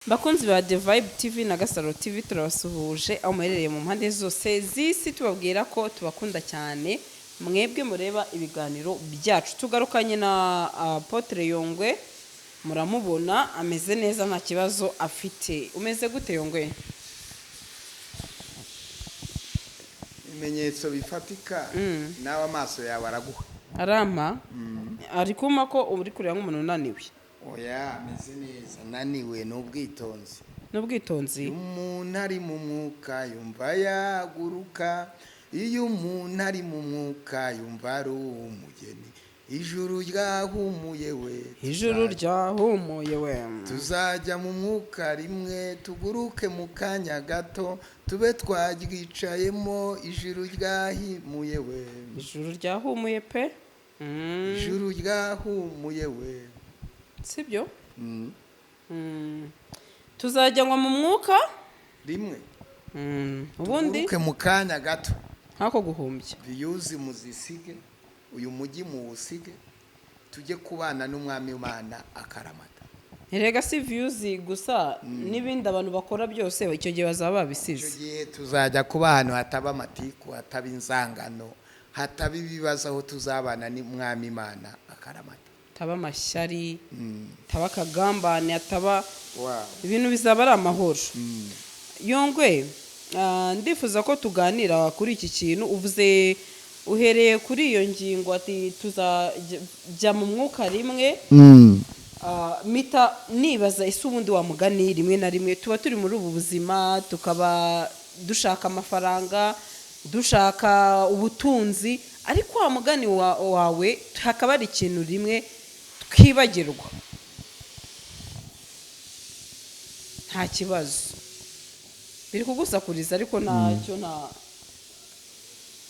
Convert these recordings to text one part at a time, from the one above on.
Bakunzi ba The Vibe TV na Gasaro TV turabasuhuje aho muherereye mu mpande zose z'isi tubabwira ko tubakunda cyane mwebwe mureba ibiganiro byacu tugarukanye na Apotre Yongwe muramubona ameze neza nta kibazo afite umeze gute Yongwe ibimenyetso bifatika nawe amaso yawe araguha arama ari kuma ko uri kureba nk'umuntu unaniwe oya ameze neza naniwe n'ubwitonzi umuntu ari mu mwuka yumva yaguruka iyo umuntu ari mu mwuka yumva ari umugeni ijuru ryahumuye we tuzajya mu mwuka rimwe tuguruke mu kanya gato tube twaryicayemo ijuru ryahimuye we ijuru ryahumuye pe ijuru ryahumuye we sibyo tuzajyanwa mu mwuka rimwe ubundi tuguruke mu kanya gato ntako guhumbya viyuzi muzisige uyu mujyi muwusige tujye kubana n'umwami w'Imana akaramata erega si views gusa n'ibindi abantu bakora byose icyo gihe bazaba babisize icyo gihe tuzajya kuba ahantu hataba amatiku hataba inzangano hataba ibibazo aho tuzabana n'umwami Imana akaramata taba amashyari taba akagambane ataba wow. ibintu bizaba ari amahoro Yongwe ndifuza ko tuganira kuri iki kintu uvuze uhereye kuri iyo ngingo ati tuzajya mu mwuka rimwe mita nibaza ese ubundi wa mugani rimwe na rimwe tuba turi muri ubu buzima tukaba dushaka amafaranga dushaka ubutunzi ariko wa mugani wawe hakaba ari ikintu rimwe twibagirwa nta kibazo biri kugusakuriza ariko ntacyo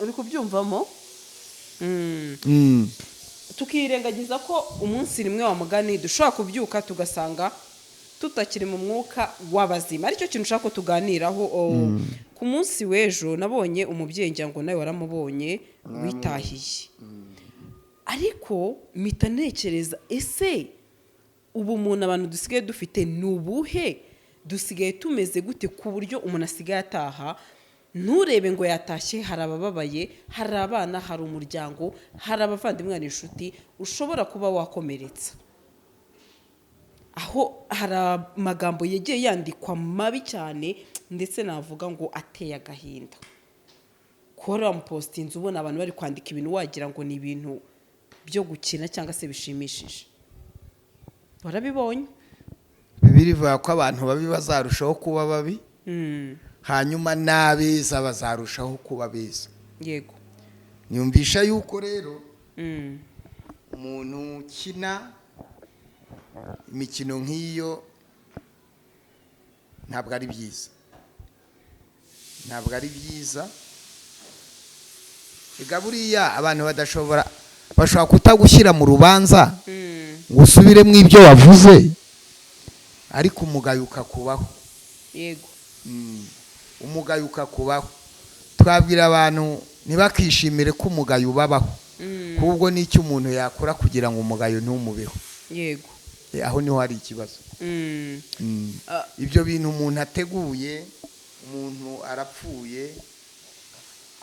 uri kubyumvamo tukirengagiza ko umunsi rimwe wa mugani dushobora kubyuka tugasanga tutakiri mu mwuka w'abazima aricyo kintu ushaka ko tuganiraho ku munsi w'ejo nabonye umubyeyi ngira ngo nawe waramubonye witahiye ariko mpita ntekereza ese ubu umuntu abantu dusigaye dufite ni ubuhe dusigaye tumeze gute ku buryo umuntu asigaye ataha nturebe ngo yatashye hari abababaye hari abana hari umuryango hari abavandimwe n'inshuti ushobora kuba wakomeretsa aho hari amagambo yagiye yandikwa mabi cyane ndetse navuga ngo ateye agahinda kuba wamupositinze ubona abantu bari kwandika ibintu wagira ngo ni ibintu byo gukina cyangwa se bishimishije warabibonye Bibiliya ivuga ko abantu babi bazarushaho kuba babi hanyuma n'abeza bazarushaho kuba beza yego nyumvisha yuko rero umuntu ukina imikino nk'iyo ntabwo ari byiza ega buriya abantu bashobora kutagushyira mu rubanza ngo usubiremo ibyo wavuze ariko umugayo ukakubaho yego umugayo ukakubaho twabwira abantu ntibakishimire ko umugayo ubabaho ahubwo n'icyo umuntu yakora kugira ngo umugayo ntumubeho yego aho niho hari ikibazo ibyo bintu umuntu ateguye umuntu arapfuye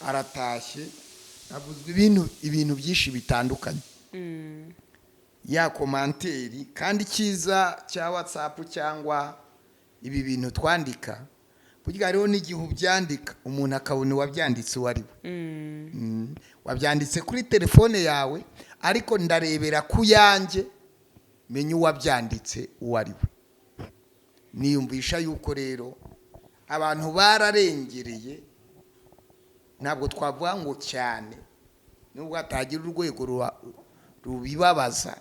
aratashye havuzwe ibintu byinshi bitandukanye ya komanteri kandi cyiza cya WhatsApp cyangwa ibi bintu twandika burya hariho n'igihe ubyandika umuntu akabona uwabyanditse uwo ari we wabyanditse kuri telefone yawe ariko ndarebera ku yanjye menya uwabyanditse uwo ari we niyumvisha yuko rero abantu bararengereye ntabwo twavuga ngo cyane nubwo hatagira urwego rubibabaza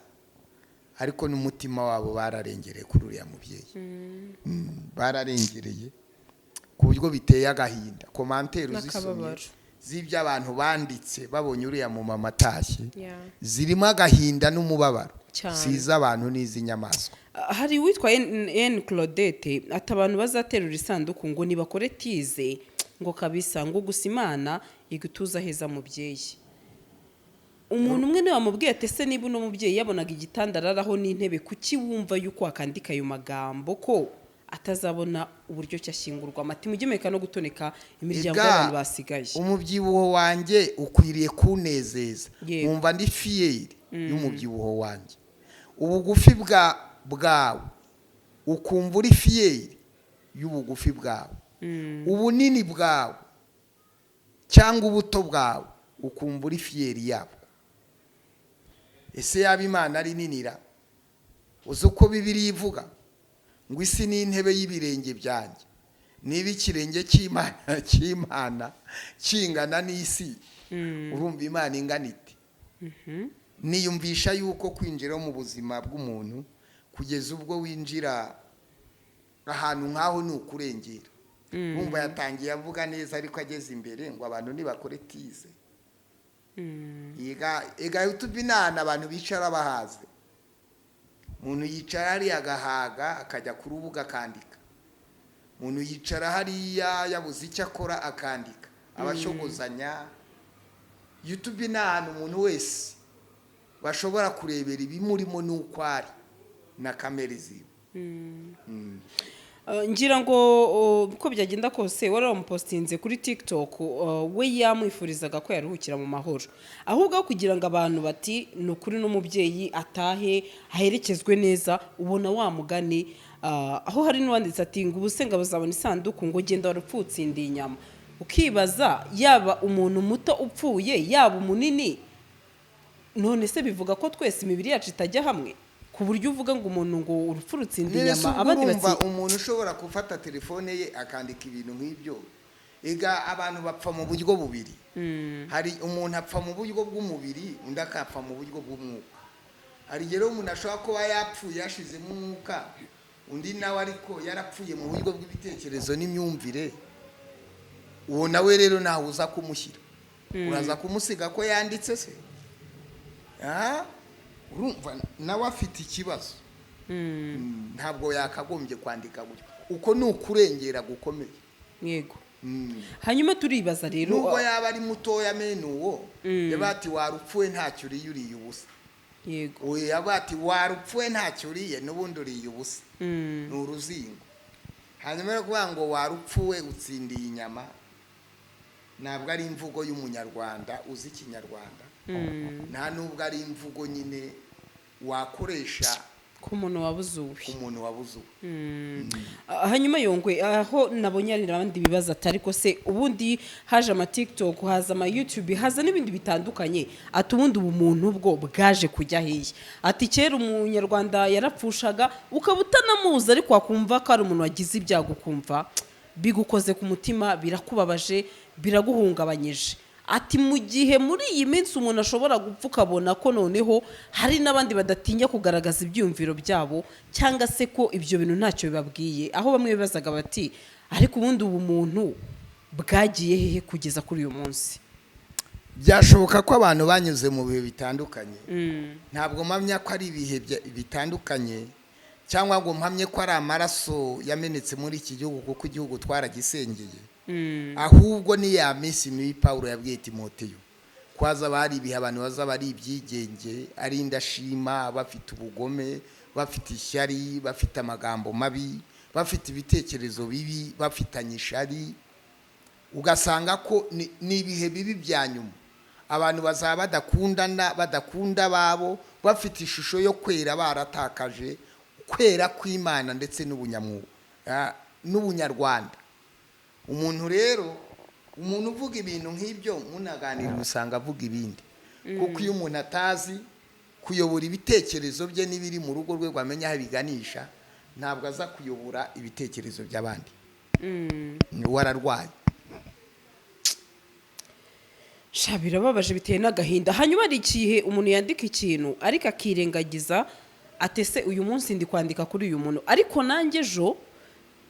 ariko n'umutima wabo bararengereye kuri uriya mubyeyi bararengereye ku buryo biteye agahinda komanteri uzisomye z'ibyo abantu banditse babonye uriya mu mama atashye zirimo agahinda n'umubabaro siza abantu n'iz'inyamaswa hari uwitwa N Claudette ati abantu bazaterura isanduku ngo nibakore tize ngo kabisa ngo gusa Imana igutuza heza mubyeyi umuntu umwe niwe wamubwiye ati ese niba uno mubyeyi yabonaga igitanda araraho n'intebe kuki wumva yuko akandika ayo magambo ko atazabona uburyo cyashyingurwa amati mugemeka no gutoneka imiryango Ega, y'abantu basigaye. umubyibuho wanjye ukwiriye kunezeza. Yego. Numva ndi fiyeri y'umubyibuho wanjye. Ubugufi bwawe ukumva uri fiyeri y'ubugufi bwawe. Ubunini bwawe cyangwa ubuto bwawe ukumva uri fiyeri yabo. Ese yaba Imana ari ninira? Uzi uko Bibiliya ivuga ngo isi ni intebe y'ibirenge byanjye, niba ikirenge cy'Imana kingana n'isi, urumva Imana ingana ite? Niyumvisha yuko kwinjira mu buzima bw'umuntu kugeza ubwo winjira ahantu nk'aho ni ukurengera. Urumva yatangiye avuga neza ariko ageze imbere ngo abantu nibakore tize. Ega YouTube inana abantu bicara bahaze. Umuntu yicara hariya agahaga akajya ku rubuga akandika. Umuntu yicara hariya yabuze icyo akora akandika. Abashogozanya. YouTube ni ahantu umuntu wese bashobora kurebera ibimurimo n'uko ari na kamera ziwe. Ngira ngo uko byagenda kose wari wamupostinze kuri TikTok, we yamwifurizaga ko yaruhukira mu mahoro, ahubwo kugira ngo abantu bati ni ukuri n'umubyeyi atahe aherekezwe neza. Ubona wa mugani aho hari n'uwanditse ati ngo ubusenga bazabona isanduku ngo genda warupfutsindiye inyama. Ukibaza yaba umuntu muto upfuye yaba umunini, none se bivuga ko twese imibiri yacu itajya hamwe ku buryo uvuga ngo umuntu ngo urupfu rutsinda inyama abandi batsi. Umuntu ushobora gufata telefone ye akandika ibintu nk'ibyo. Ega abantu bapfa mu buryo bubiri. Hari umuntu apfa mu buryo bw'umubiri, undi akapfa mu buryo bw'umwuka. Hari rero umuntu ashobora kuba yapfuye yashizemo umwuka, undi nawe ariko yarapfuye mu buryo bw'ibitekerezo n'imyumvire. Uwo nawe rero nawe uza kumushyira, uraza kumusiga ko yanditse se? Urumva nawe afite ikibazo. Ntabwo yakagombye kwandika gutyo. Uko ni ukurengera gukomeye. Yego. Hanyuma turibaza rero nubwo yaba ari mutoya menuwo yabati warupfuye ntacyo uriye ubusa. Yego. Oya yabati warupfuye ntacyo uriye n'ubundi uriye ubusa. Ni uruzingo. Hanyuma yo kuvuga ngo warupfuye utsindiye inyama, ntabwo ari imvugo y'umunyarwanda uzi Ikinyarwanda. Nta nubwo ari imvugo nyine wakoresha ku muntu wabuzuwe. Hanyuma Yongwe, aho nabonye ari abandi bibaza atari ko se ubundi haje ama TikTok, haza ama YouTube, haza n'ibindi bitandukanye, ati ubundi ubumuntu bwo bwaje kujya hehe? Ati kera umunyarwanda yarapfushaga ukaba utanamuzi ariko wakumva ko ari umuntu wagize ibyago, kumva bigukoze ku mutima, birakubabaje, biraguhungabanyije. Ati mu gihe muri iyi minsi umuntu ashobora gupfa ukabona ko noneho hari n'abandi badatinya kugaragaza ibyumviro byabo cyangwa se ko ibyo bintu ntacyo bibabwiye, aho bamwe bibazaga bati ariko ubundi ubu muntu bwagiye hehe kugeza kuri uyu munsi? Byashoboka ko abantu banyuze mu bihe bitandukanye. Ntabwo mpamya ko ari ibihe bitandukanye cyangwa ngo mpamye ko ari amaraso yamenetse muri iki gihugu kuko igihugu twaragisengeye. Ahubwo ni ya minsi mibi Paulo yabwiye Timoteyo, kwaza bari ibihe abantu baza bari ibyigenge, ari indashima, bafite ubugome, bafite ishyari, bafite amagambo mabi, bafite ibitekerezo bibi, bafitanye ishari. Ugasanga ko ni ibihe bibi bya nyuma. Abantu bazaba badakundana, badakunda babo, bafite ishusho yo kwera, baratakaje kwera kw'Imana ndetse n'ubunyarwanda. Umuntu rero, umuntu uvuga ibintu nk'ibyo munaganira usanga avuga ibindi. Kuko iyo umuntu atazi kuyobora ibitekerezo bye n'ibiri mu rugo rwe gwamenya aho biganisha, ntabwo aza kuyobora ibitekerezo by'abandi. Wararwaye. Birababaje, biteye n'agahinda. Hanyuma ari ikihe umuntu yandika ikintu ariko akirengagiza atese uyu munsi ndi kwandika kuri uyu muntu, ariko nanjye ejo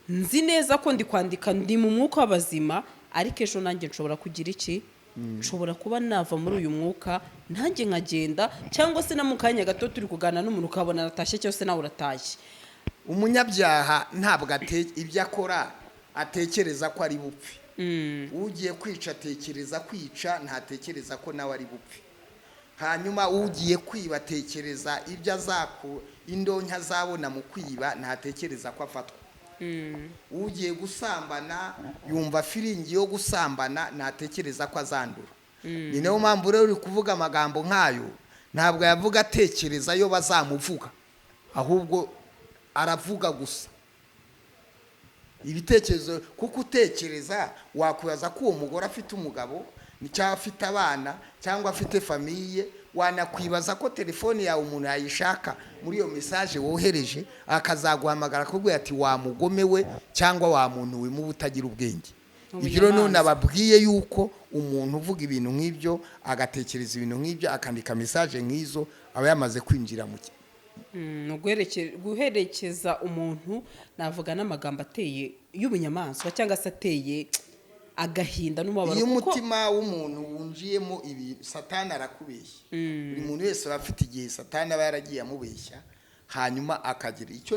nzi neza ko ndi kwandika ndi mu mwuka w'abazima, ariko ejo nanjye nshobora kugira iki? Nshobora kuba nava muri uyu mwuka nanjye nkagenda, cyangwa se na mu kanya gato turi kugana n'umuntu ukabona aratashye cyose nawe uratashye. Umunyabyaha ntabwo ibyo akora atekereza ko ari bupfe. Ugiye kwica atekereza kwica, ntatekereza ko nawe ari bupfe. Hanyuma ugiye kwiba atekereza ibyo indonke azabona mu kwiba, ntatekereza ko afatwa. ugiye gusambana yumva firingi yo gusambana natekereza ko azandura. ni nayo mpamvu rero uri kuvuga amagambo nk'ayo ntabwo yavuga atekereza yo bazamuvuga, ahubwo aravuga gusa ibitekerezo. kuko utekereza wakwibaza ko uwo mugore afite umugabo cyangwa afite abana cyangwa afite famiye, wanakwibaza ko telefone yawe umuntu yayishaka muri iyo mesaje wohereje akazaguhamagara akubwira ati wa mugome we cyangwa wa muntu we mu butagira ubwenge. ibyo rero none ababwiye yuko umuntu uvuga ibintu nk'ibyo agatekereza ibintu nk'ibyo akandika mesaje nk'izo aba yamaze kwinjira mu guherekeza umuntu navuga n'amagambo ateye y'ubunyamaswa cyangwa se ateye agahinda n'umubabaro. iyo umutima w'umuntu wunjiyemo ibi satani arakubeshya. buri muntu wese aba afite igihe satani aba yaragiye amubeshya hanyuma akagira icyo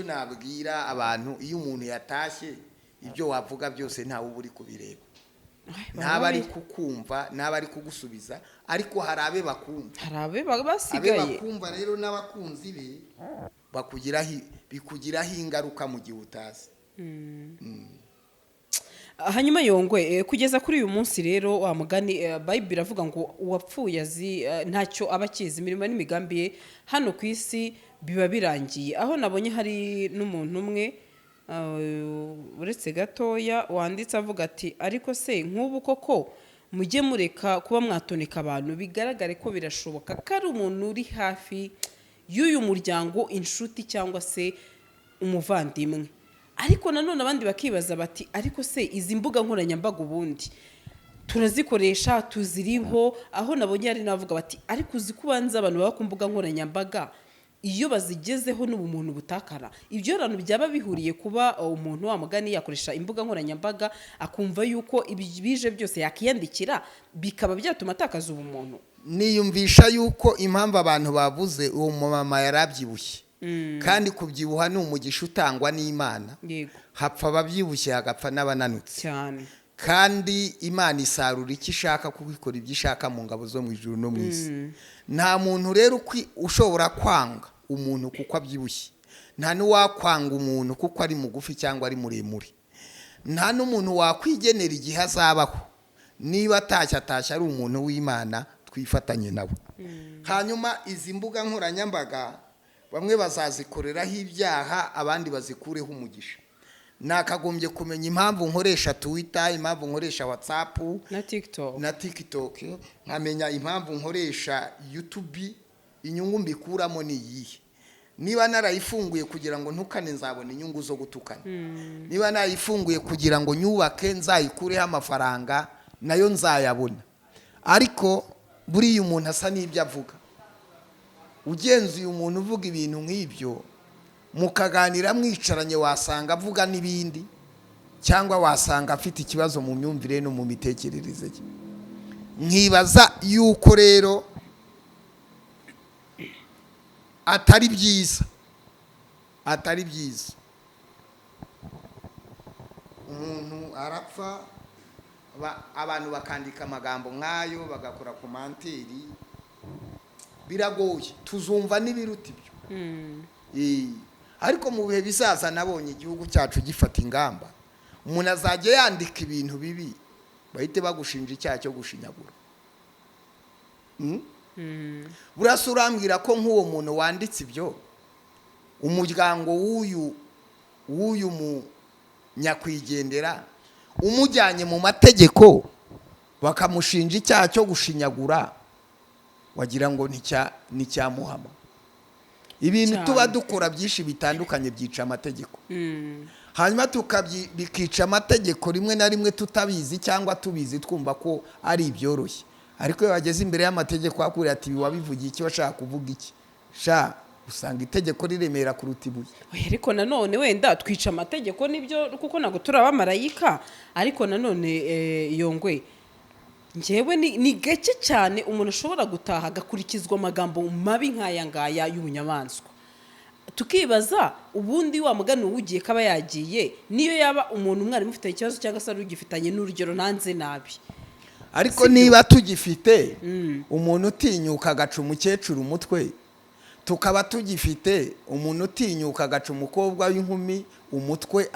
nabwira abantu. iyo umuntu yatashye ibyo wavuga byose ntawe uba uri kubireba, ntaba ari kukumva, ntaba ari kugusubiza, ariko hari abe bakunda, hari abe basigaye bakumva. rero n'abakunzi be bikugiraho ingaruka mu gihe utazi. hanyuma Yongwe, kugeza kuri uyu munsi rero wa mugani Bible iravuga ngo uwapfuye azi ntacyo aba akizi, imirimo n'imigambi ye hano ku isi biba birangiye. aho nabonye hari n'umuntu umwe uretse gatoya wanditse avuga ati ariko se nk'ubu koko mujye mureka kuba mwatoneka abantu, bigaragare ko birashoboka ko ari umuntu uri hafi y'uyu muryango, inshuti cyangwa se umuvandimwe. ariko nanone abandi bakibaza bati ariko se izi mbuga nkoranyambaga ubundi turazikoresha, tuziriho? aho nabonye hari navuga bati ariko uzi ko ubanza abantu baba ku mbuga nkoranyambaga iyo bazigezeho n'ubumuntu butakara. ibyo rero byaba bihuriye kuba umuntu wa mugani yakoresha imbuga nkoranyambaga akumva yuko ibije byose yakiyandikira bikaba byatuma atakaza ubumuntu. niyumvisha yuko impamvu abantu bavuze uwo mama yarabyibushye, kandi kubyibuha ni umugisha utangwa n'Imana. hapfa ababyibushye hagapfa n'abananutse cyane, kandi Imana isarura icyo ishaka kuko ikora ibyo ishaka mu ngabo zo mu ijuru no mu isi. nta muntu rero ushobora kwanga umuntu kuko abyibushye, nta n'uwakwanga umuntu kuko ari mugufi cyangwa ari muremure, nta n'umuntu wakwigenera igihe azabaho. niba atashye ari umuntu w'Imana, twifatanye nawe. hanyuma izi mbuga nkoranyambaga bamwe bazazikoreraho ibyaha, abandi bazikureho umugisha. nakagombye kumenya impamvu nkoresha Twitter, impamvu nkoresha WhatsApp na TikTok, nkamenya impamvu nkoresha YouTube. inyungu mbikuramo ni iyihe? niba narayifunguye kugira ngo ntukane, nzabona inyungu zo gutukana. niba nayifunguye kugira ngo nyubake, nzayikureho amafaranga, nayo nzayabona. ariko buriya umuntu asa n'ibyo avuga. ugenzuye umuntu uvuga ibintu nk'ibyo mukaganira mwicaranye, wasanga avuga n'ibindi, cyangwa wasanga afite ikibazo mu myumvire no mu mitekerereze ye. nkibaza yuko rero atari byiza umuntu arapfa abantu bakandika amagambo nk'ayo bagakora komanteri. biragoye, tuzumva n'ibiruta ibyo. ariko mu bihe bizaza nabonye igihugu cyacu gifata ingamba. umuntu azajya yandika ibintu bibi bahite bagushinja icyaha cyo gushinyagura. burasa urambwira ko nk'uwo muntu wanditse ibyo, umuryango w'uyu munyakwigendera umujyanye mu mategeko bakamushinja icyaha cyo gushinyagura, wagira ngo nicyamuhama. ibintu tuba dukora byinshi bitandukanye byica amategeko. hanyuma bikica amategeko rimwe na rimwe tutabizi, cyangwa tubizi twumva ko ari ibyoroshye. ariko iyo bageze imbere y'amategeko akubwira ati wabivugiye iki, washaka kuvuga iki, usanga itegeko riremera kuruta ibuye. ariko nanone wenda twica amategeko nibyo, kuko ntabwo turi abamarayika. ariko nanone Yongwe, njyewe ni gake cyane umuntu ashobora gutaha agakurikizwa amagambo mabi nk'aya ngaya y'ubunyamaswa. tukibaza ubundi wa mugani uwugiye kaba yagiye, niyo yaba umuntu mwari mufite ikibazo cyangwa se ugifitanye n'urugero nanze nabi. ariko niba tugifite umuntu utinyuka agaca umukecuru umutwe, tukaba tugifite umuntu utinyuka agaca umukobwa w'inkumi umutwe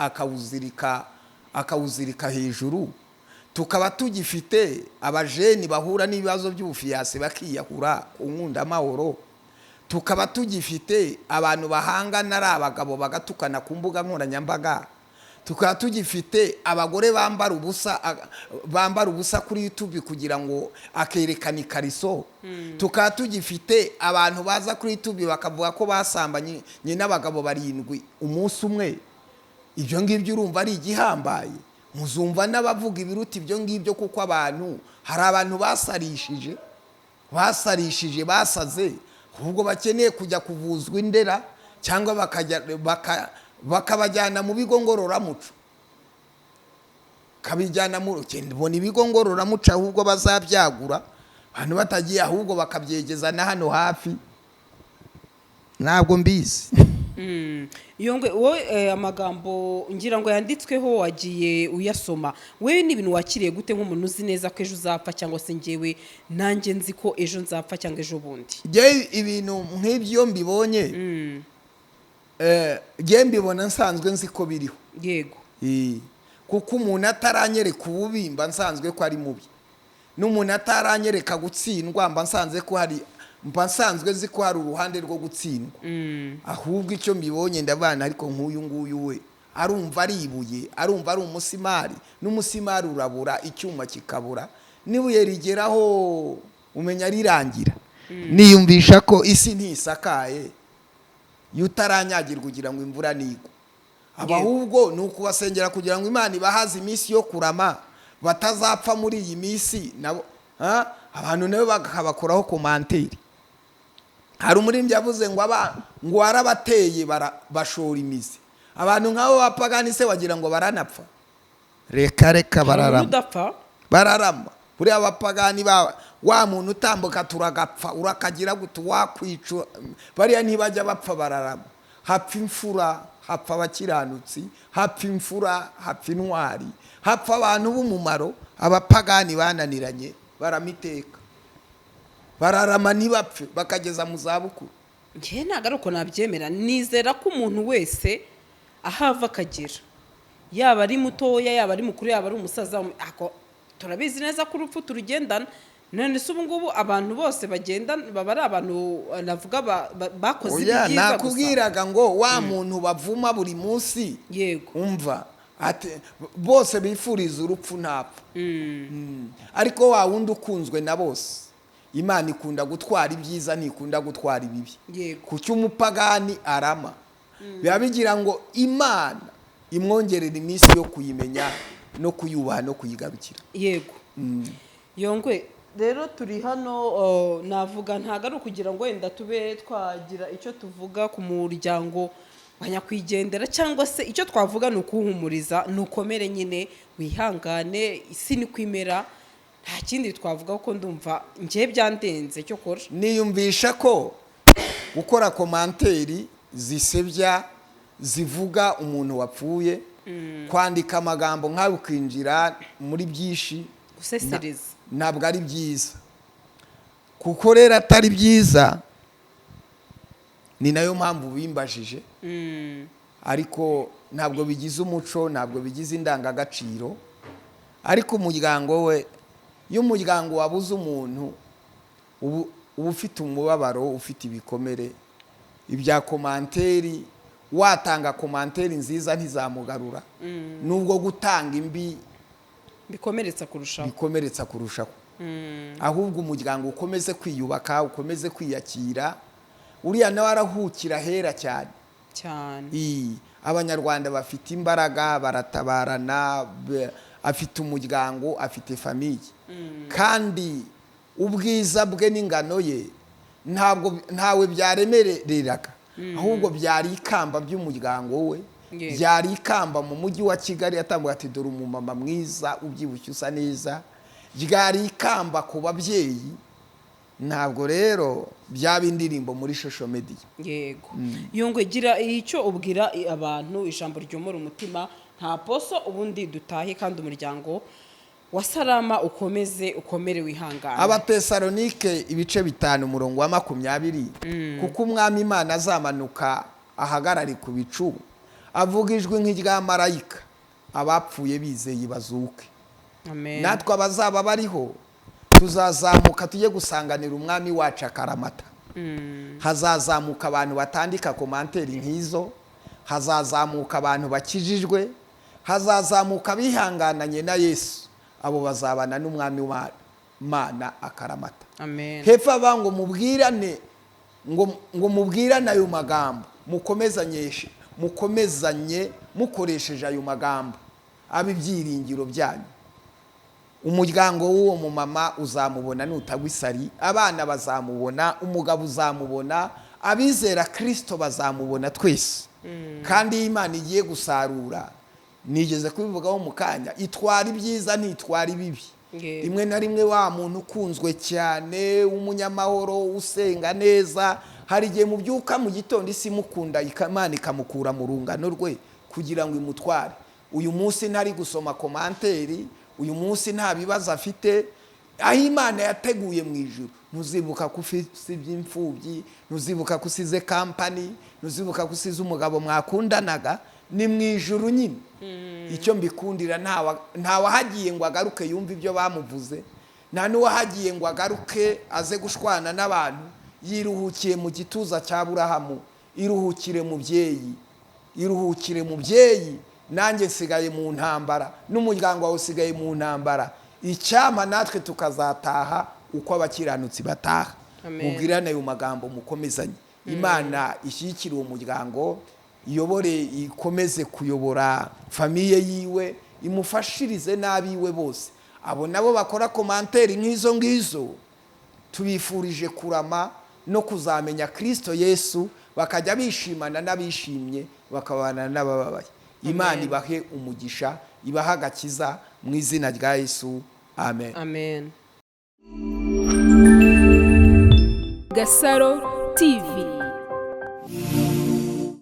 akawuzirika hejuru, tukaba tugifite abajeni bahura n'ibibazo by'ubufiyasi bakiyahura ku nkundamahoro, tukaba tugifite abantu bahangana ari abagabo bagatukana ku mbuga nkoranyambaga, tukaba tugifite abagore bambara ubusa kuri YouTube kugira ngo akerekane ikariso, tukaba tugifite abantu baza kuri YouTube bakavuga ko basambanye n'abagabo 7 umunsi umwe. Ibyo ngibyo urumva ari igihambaye? Muzumva n'abavuga ibiruti ibyo ngibyo, kuko hari abantu basarishije basaze, ahubwo bakeneye kujya kuvuzwa indera cyangwa bakabajyana mu bigo ngororamuco, kabijyana mu mbona ibigo ngororamuco ahubwo bazabyagura, abantu batagiye ahubwo bakabyegeza na hano hafi, ntabwo mbizi. Yongwe wowe amagambo ngira ngo yanditsweho wagiye uyasoma, wewe ni ibintu wakiriye gute nk'umuntu uzi neza ko ejo uzapfa, cyangwa se ngewe nanjye nzi ko ejo nzapfa cyangwa ejo bundi? Ibintu nk'ibyo mbibonye mbibona nsanzwe nzi ko biriho. Yego. Kuko umuntu ataranyereka ububimba nsanzwe ko ari mubi, n'umuntu ataranyereka gutsindwa mba nsanzwe nzi ko hari uruhande rwo gutsindwa. Ahubwo icyo mbibonye ndabana, ariko nk'uyu nguyu we arumva ari ibuye, arumva ari umusimari, n'umusimari urabura icyuma kikabura, n'ibuye rigeraho umenya rirangira. Niyumvisha ko isi ntisakaye yutaranyagirwa kugira ngo imvura nigwe, ahubwo ni ukubasengera kugira ngo Imana ibahaze iminsi yo kurama, batazapfa muri iyi minsi nabo. Abantu nabo bakabakoraho komanteri. Hari umuririmbyi yavuze ngo warabateye bashora imizi. Abantu nk'abo bapagani se wagira ngo baranapfa? Reka bararama. Buriya abapagani wa muntu utambuka turagapfa, urakagira gute wakwica, bariya ntibajya bapfa, bararama. Hapfa imfura, hapfa abakiranutsi, hapfa imfura, hapfa intwari, hapfa abantu b'umumaro. Abapagani bananiranye baramiteka, bararama ntibapfe bakageza mu zabukuru. Ngiye ntago ari uko nabyemera. Nizera ko umuntu wese ahava akagera, yaba ari mutoya, yaba ari mukuru, yaba ari umusaza, turabizi neza ko urupfu turugendana. None se ubu ngubu abantu bose bagenda baba ari abantu navuga bakoze ibyiza gusa. Nakubwiraga ngo wa muntu bavuma buri munsi. Yego. Umva ate bose bifuriza urupfu ntapfa. Ariko wa wundi ukunzwe na bose, Imana ikunda gutwara ibyiza, ntikunda gutwara ibibi. Yego. Kuki umupagani arama? Biba bigira ngo Imana imwongerera iminsi yo kuyimenya no kuyubaha no kuyigarukira. Yego. Yongwe rero turi hano, navuga ntago ari ukugira ngo wenda tube twagira icyo tuvuga ku muryango banyakwigendera, cyangwa se icyo twavuga ni ukuhumuriza, nukomere nyine, wihangane, isi ni kwimera, nta kindi twavuga ko ndumva ngiye byandenze cyo kora. Niyumvisha ko gukora komanteri zisebya zivuga umuntu wapfuye, kwandika amagambo nkawe ukinjira muri byinshi gusesereza, ntabwo ari byiza. Kuko rero atari byiza, ni nayo mpamvu bimbajije. Ariko ntabwo bigize umuco, ntabwo bigize indangagaciro. Ariko umuryango we, iyo umuryango wabuze umuntu uba ufite umubabaro, ufite ibikomere. Ibya komanteri, watanga komanteri nziza ntizamugarura, nubwo gutanga imbi bikomeretsa kurushaho. Ahubwo umuryango ukomeze kwiyubaka, ukomeze kwiyakira, uriya nawe arahukira hera cyane. Abanyarwanda bafite imbaraga, baratabarana, afite umuryango, afite famiye. Kandi ubwiza bwe n'ingano ye ntawe byaremereraga, ahubwo byari ikamba by'umuryango we. Byari ikamba mu mujyi wa Kigali, yatambuye ati dore umumama mwiza ubyibushye usa neza. Byari ikamba ku babyeyi. Ntabwo rero byaba indirimbo muri social media. Yego. Yongwe gira icyo ubwira abantu, ijambo ryomora umutima, nta poso, ubundi dutahe kandi umuryango wa Salama ukomeze ukomere wihangana. Abatesalonike ibice 5 umurongo wa 20 kuko umwami Imana azamanuka ahagarari ku bicu avuga ijwi nk'irya marayika abapfuye bizeye bazuke. Amen. Natwe abazaba bariho tuzazamuka tujye gusanganira umwami wacu akaramata. Hazazamuka abantu batandika komanteri nk'izo, hazazamuka abantu bakijijwe, hazazamuka bihangananye na Yesu, abo bazabana n'umwami wa Mana akaramata. Amen. Hepfo abango mubwirane ngo mubwirane ayo magambo, mukomezanye mukoresheje ayo magambo abibyiringiro byanyu. Umuryango w'uwo mu mama uzamubona nutagwisari, abana bazamubona, umugabo uzamubona, abizera Kristo bazamubona twese. Kandi Imana igiye gusarura, nigeze kubivugaho mu kanya, itwara ibyiza ntitwara ibibi. Rimwe na rimwe wa muntu ukunzwe cyane, umunyamahoro, usenga neza, hari igihe mubyuka mu gitondo isi mukunda, Imana ikamukura mu rungano rwe kugira ngo imutware. Uyu munsi ntari gusoma komanteri, uyu munsi nta bibazo afite, aho Imana yateguye mu ijuru. Ntuzibuka ko ufite iby'imfubyi, ntuzibuka ko usize kampani, ntuzibuka ko usize umugabo mwakundanaga, ni mu ijuru nyine. Icyo mbikundira nta wahagiye ngo agaruke yumve ibyo bamuvuze, nta n'uwahagiye ngo agaruke aze gushwana n'abantu. Yiruhukiye mu gituza cya Aburahamu, iruhukire mubyeyi, iruhukire mubyeyi. Nanjye nsigaye mu ntambara, n'umuryango wawe usigaye mu ntambara. Icyama natwe tukazataha uko abakiranutsi bataha. Mubwirane ayo magambo mukomezanye. Imana ishyigikire uwo muryango, iyobore, ikomeze kuyobora famiye yiwe, imufashirize n'abiwe bose. Abo nabo bakora komanteri nk'izo ngizo, tubifurije kurama no kuzamenya Kristo Yesu, bakajya bishimana n'abishimye, bakabana n'abababaye. Imana ibahe umugisha, ibaha agakiza mu izina rya Yesu. Amen. Amen. Gasaro TV.